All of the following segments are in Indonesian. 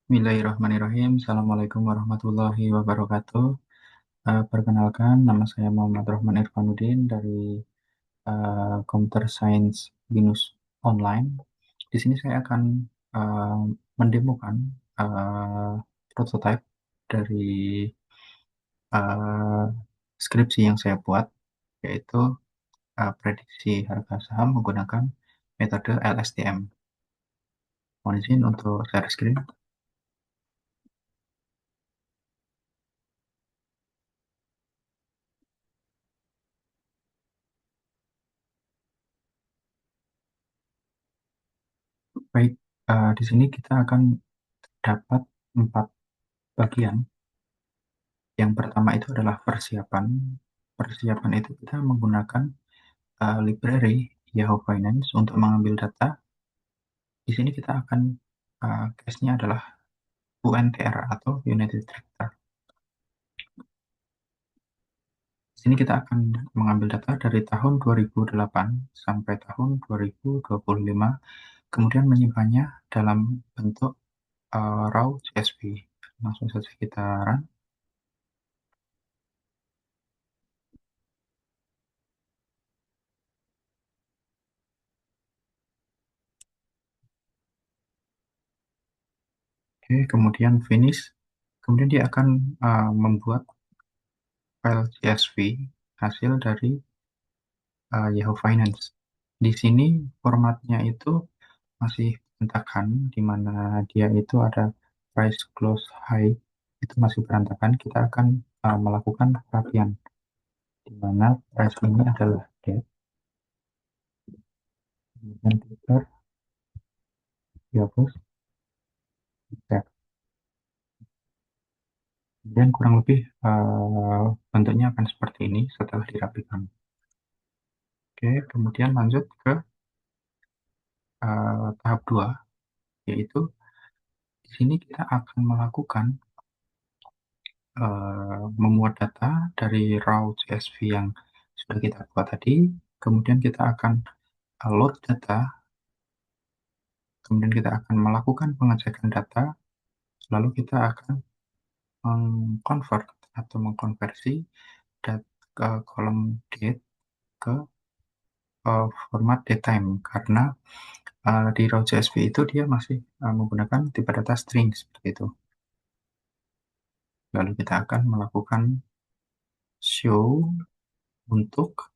Bismillahirrahmanirrahim. Assalamualaikum warahmatullahi wabarakatuh. Perkenalkan, nama saya Muhammad Rahman Irfanuddin dari Computer Science Binus Online. Di sini saya akan uh, mendemokan uh, prototype dari uh, skripsi yang saya buat, yaitu prediksi harga saham menggunakan metode LSTM. Mohon izin untuk share screen. Baik, di sini kita akan dapat 4 bagian. Yang pertama itu adalah persiapan. Persiapan itu kita menggunakan library Yahoo Finance untuk mengambil data. Di sini kita akan case-nya adalah UNTR atau United Tractor. Di sini kita akan mengambil data dari tahun 2008 sampai tahun 2025, kemudian menyimpannya dalam bentuk raw CSV. Langsung saja kita run. Oke, kemudian finish. Kemudian dia akan membuat file CSV hasil dari Yahoo Finance. Di sini formatnya itu masih berantakan, di mana dia itu ada price close high, itu masih berantakan. Kita akan melakukan perapian, di mana price ini adalah dead, kemudian filter, dihapus, set. Kemudian kurang lebih bentuknya akan seperti ini setelah dirapikan. Oke, kemudian lanjut ke tahap 2, yaitu di sini kita akan melakukan memuat data dari raw CSV yang sudah kita buat tadi, kemudian kita akan load data, kemudian kita akan melakukan pengecekan data, lalu kita akan mengconvert atau mengkonversi data ke kolom date ke format datetime, karena di raw CSV itu dia masih menggunakan tipe data string seperti itu. Lalu kita akan melakukan show untuk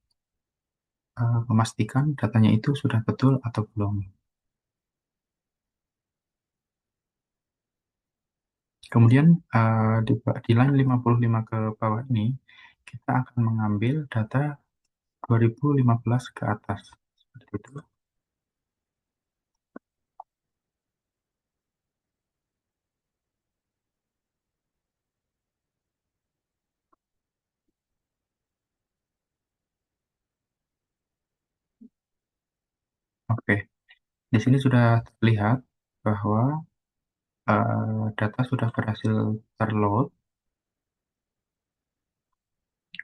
memastikan datanya itu sudah betul atau belum. Kemudian di line 55 ke bawah ini, kita akan mengambil data 2015 ke atas. Seperti itu. Oke, di sini sudah terlihat bahwa data sudah berhasil terload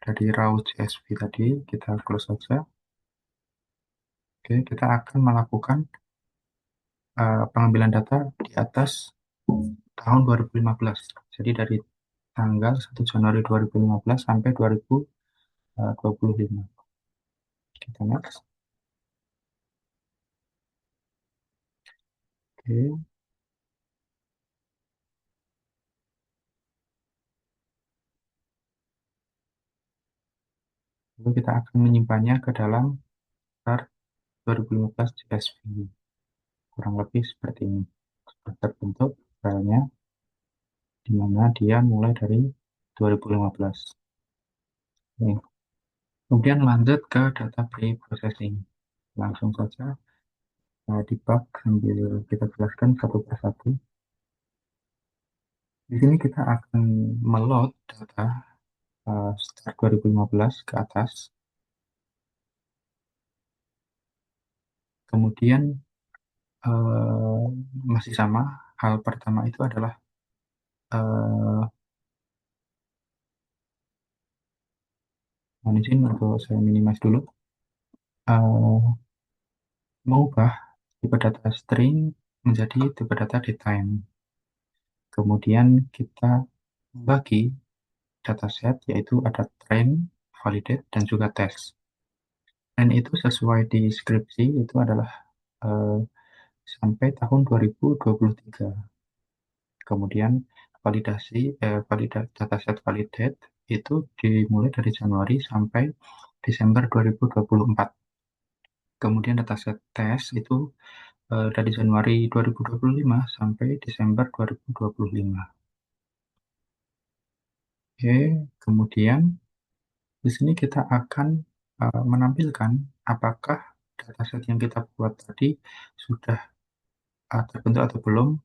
dari raw CSV tadi. Kita close saja. Oke, kita akan melakukan pengambilan data di atas tahun 2015. Jadi dari tanggal 1 Januari 2015 sampai 2025. Kita next. Oke, lalu kita akan menyimpannya ke dalam start 2015 CSV. Kurang lebih seperti ini. Sudah terbentuk filenya, di mana dia mulai dari 2015. Oke. Kemudian lanjut ke data pre-processing. Langsung saja debug sambil kita jelaskan satu persatu. Di sini kita akan meload data start 2015 ke atas. Kemudian masih sama, hal pertama itu adalah mohon izin untuk saya minimize dulu. Mengubah tipe data string menjadi tipe data datetime. Kemudian kita bagi dataset, yaitu ada train, validate, dan juga test. Dan itu sesuai di skripsi itu adalah eh, sampai tahun 2023. Kemudian dataset validate itu dimulai dari Januari sampai Desember 2024. Kemudian dataset test itu dari Januari 2025 sampai Desember 2025. Oke, kemudian di sini kita akan menampilkan apakah dataset yang kita buat tadi sudah terbentuk atau belum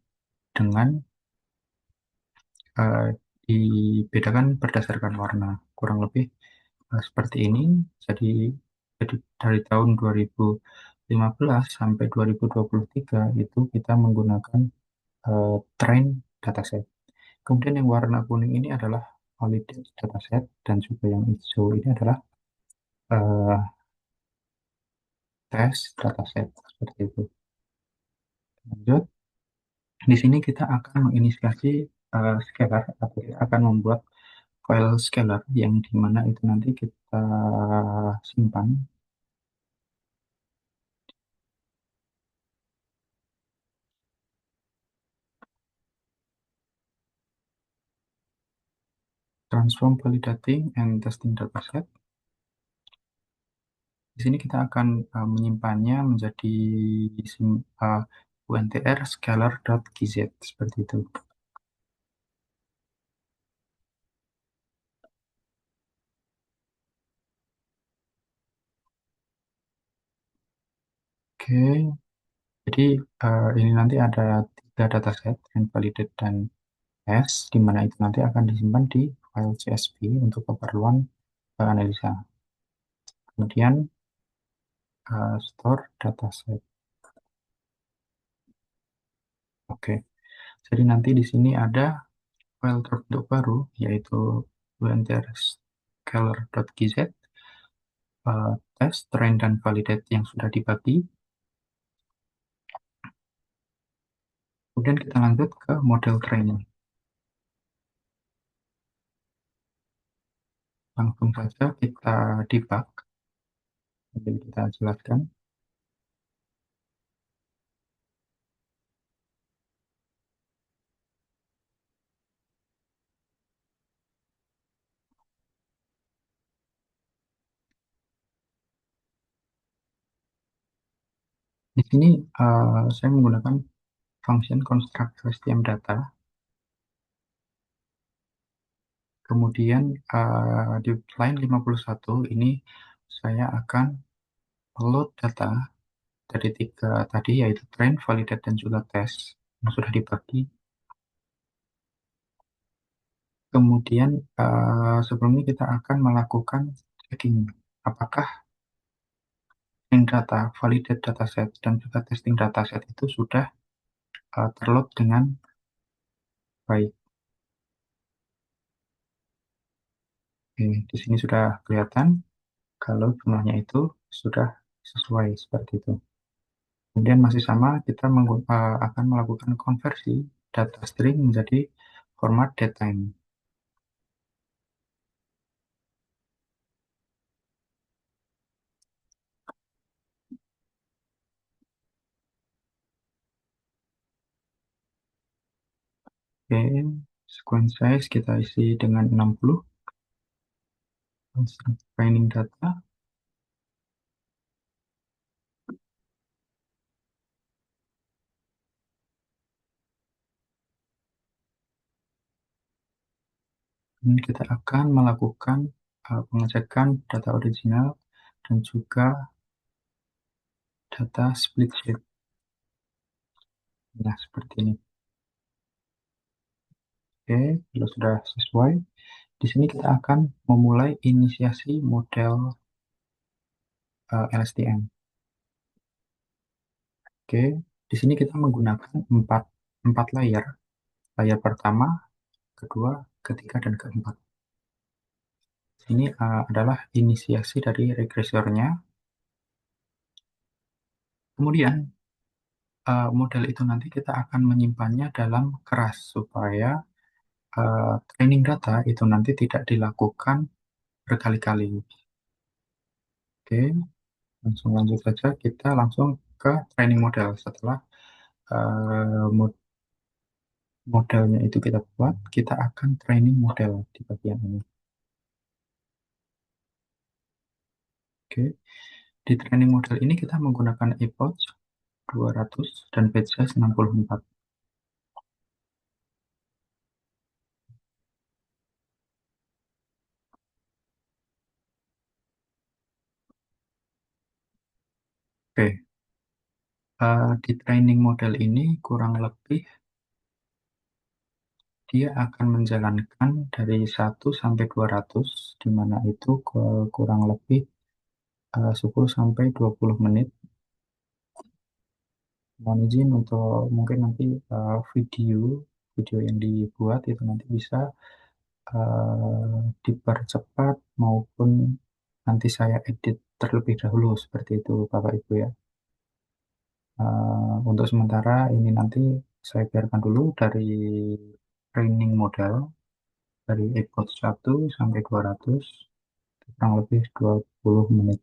dengan eh, dibedakan berdasarkan warna. Kurang lebih seperti ini. Jadi dari tahun 2015 sampai 2023 itu kita menggunakan train dataset. Kemudian yang warna kuning ini adalah validate dataset dan juga yang hijau ini adalah eh, test dataset seperti itu. Lanjut, di sini kita akan menginisiasi scalar atau kita akan membuat file scalar yang dimana itu nanti kita simpan. Transform validating and testing dataset. Di sini kita akan menyimpannya menjadi untr scalar.gz seperti itu. Oke, jadi ini nanti ada 3 dataset, yang validate dan test, di mana itu nanti akan disimpan di file CSV untuk keperluan analisa. Kemudian store dataset. Oke, jadi nanti di sini ada file terbentuk baru, yaitu untr-scalar.gz, test, train, dan validate yang sudah dibagi. Kemudian kita lanjut ke model training. Langsung saja kita debug. Jadi kita jelaskan. Di sini saya menggunakan function construct STM data. Kemudian di line 51 ini saya akan load data dari 3 tadi, yaitu train, validate, dan juga test yang sudah dibagi. Kemudian sebelumnya kita akan melakukan checking apakah train data, validate dataset, dan juga testing dataset itu sudah terload dengan baik. Oke, di sini sudah kelihatan kalau jumlahnya itu sudah sesuai seperti itu. Kemudian masih sama, kita akan melakukan konversi data string menjadi format datetime. Oke, sequence size kita isi dengan 60. Training data. Ini kita akan melakukan pengecekan data original dan juga data split sheet. Nah, seperti ini. Oke, kalau sudah sesuai, di sini kita akan memulai inisiasi model LSTM. Oke, di sini kita menggunakan 4 layer. Layer pertama, kedua, ketiga, dan keempat. Ini adalah inisiasi dari regresornya. Kemudian model itu nanti kita akan menyimpannya dalam keras supaya training data itu nanti tidak dilakukan berkali-kali. Oke, langsung lanjut saja. Kita langsung ke training model. Setelah modelnya itu kita buat, kita akan training model di bagian ini. Oke, di training model ini kita menggunakan ePOS 200 dan batch size 64. Oke, di training model ini kurang lebih dia akan menjalankan dari 1 sampai 200, di mana itu kurang lebih 10 sampai 20 menit. Mohon izin untuk mungkin nanti video video yang dibuat itu nanti bisa dipercepat maupun nanti saya edit terlebih dahulu seperti itu Bapak Ibu ya. Untuk sementara ini nanti saya biarkan dulu dari training model dari ePod 1 sampai 200 kurang lebih 20 menit.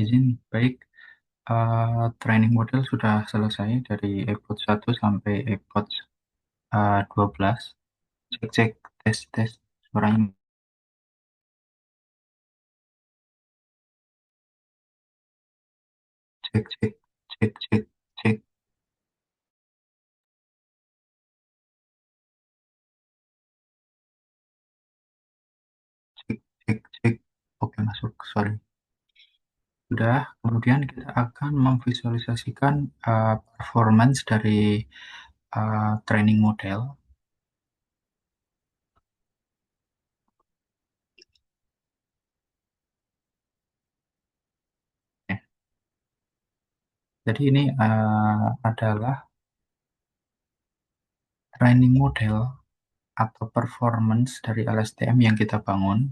Izin baik, training model sudah selesai dari ePod 1 sampai ePod 12. Cek cek tes tes suaranya. Cek cek cek cek cek cek cek cek. Oke masuk, sorry. Sudah, kemudian kita akan memvisualisasikan performance dari training model. Ya. Jadi ini adalah training model atau performance dari LSTM yang kita bangun.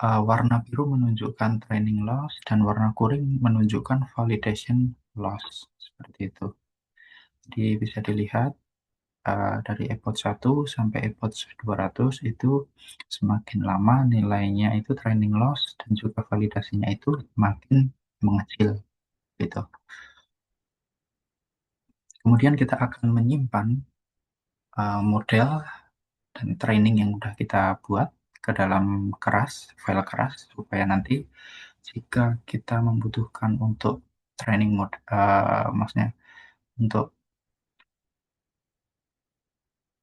Warna biru menunjukkan training loss dan warna kuning menunjukkan validation loss. Seperti itu. Jadi bisa dilihat dari epoch 1 sampai epoch 200 itu semakin lama nilainya itu training loss dan juga validasinya itu makin mengecil gitu. Kemudian kita akan menyimpan model dan training yang sudah kita buat ke dalam file keras supaya nanti jika kita membutuhkan untuk training mode, maksudnya untuk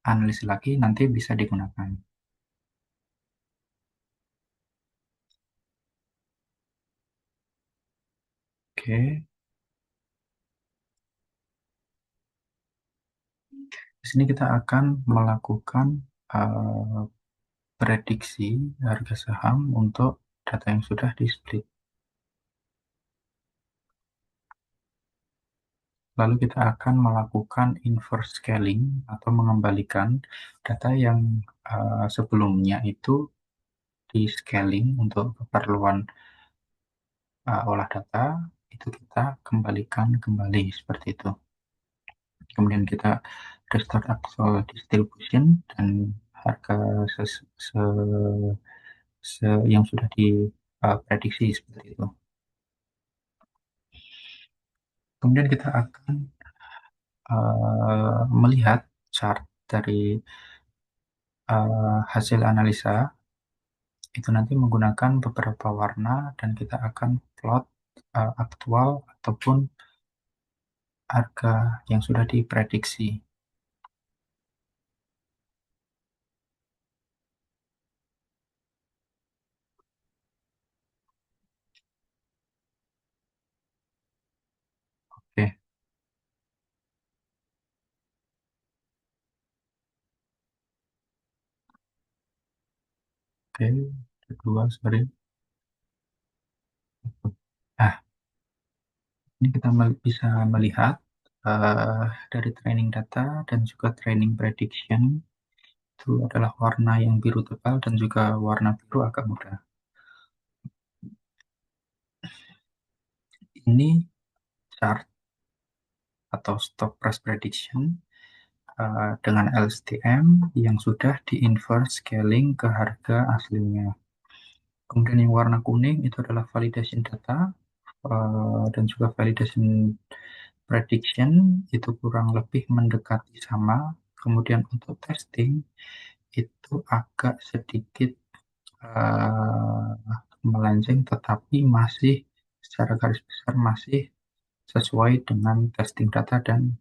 analisis lagi nanti bisa digunakan. Oke, di sini kita akan melakukan uh, prediksi harga saham untuk data yang sudah di split. Lalu kita akan melakukan inverse scaling atau mengembalikan data yang sebelumnya itu di scaling untuk keperluan olah data, itu kita kembalikan kembali seperti itu. Kemudian kita restart actual distribution dan harga yang sudah diprediksi seperti itu. Kemudian kita akan melihat chart dari hasil analisa itu nanti menggunakan beberapa warna dan kita akan plot aktual ataupun harga yang sudah diprediksi. Oke, oke, kedua, sorry. Nah, ini kita bisa melihat dari training data dan juga training prediction itu adalah warna yang biru tebal dan juga warna biru agak muda. Ini chart atau stop price prediction dengan LSTM yang sudah di-inverse scaling ke harga aslinya. Kemudian yang warna kuning itu adalah validation data dan juga validation prediction itu kurang lebih mendekati sama. Kemudian untuk testing itu agak sedikit uh, melenceng tetapi masih secara garis besar masih sesuai dengan testing data dan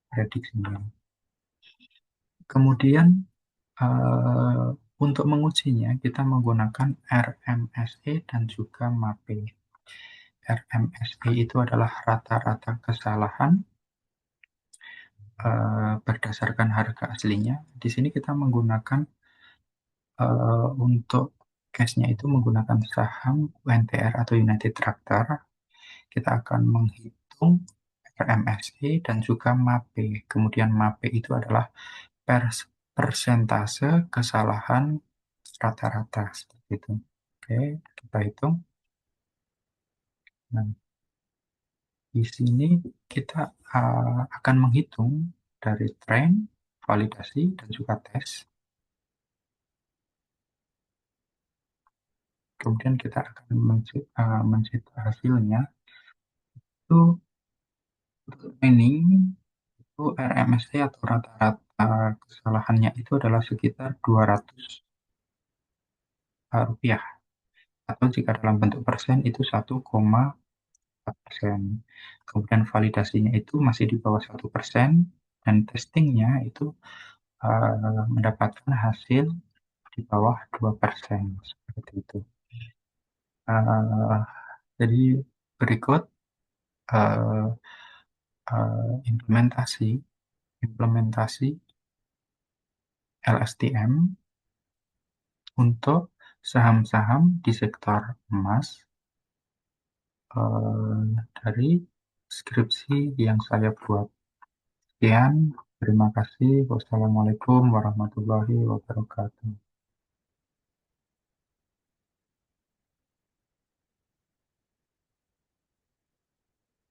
prediksinya. Kemudian uh, untuk mengujinya kita menggunakan RMSE dan juga MAPE. RMSE itu adalah rata-rata kesalahan berdasarkan harga aslinya. Di sini kita menggunakan untuk case-nya itu menggunakan saham UNTR atau United Tractor. Kita akan menghitung RMSE dan juga MAPE. Kemudian MAPE itu adalah persentase kesalahan rata-rata seperti itu. Oke, kita hitung. Nah, di sini kita akan menghitung dari train, validasi, dan juga tes. Kemudian kita akan mencipta hasilnya. Itu untuk training, itu RMSE atau rata-rata kesalahannya itu adalah sekitar 200 rupiah. Atau jika dalam bentuk persen itu 1,4%. Kemudian validasinya itu masih di bawah 1% dan testingnya itu mendapatkan hasil di bawah 2% seperti itu. Uh, jadi berikut uh, implementasi implementasi LSTM untuk saham-saham di sektor emas dari skripsi yang saya buat. Sekian, terima kasih. Wassalamualaikum warahmatullahi wabarakatuh.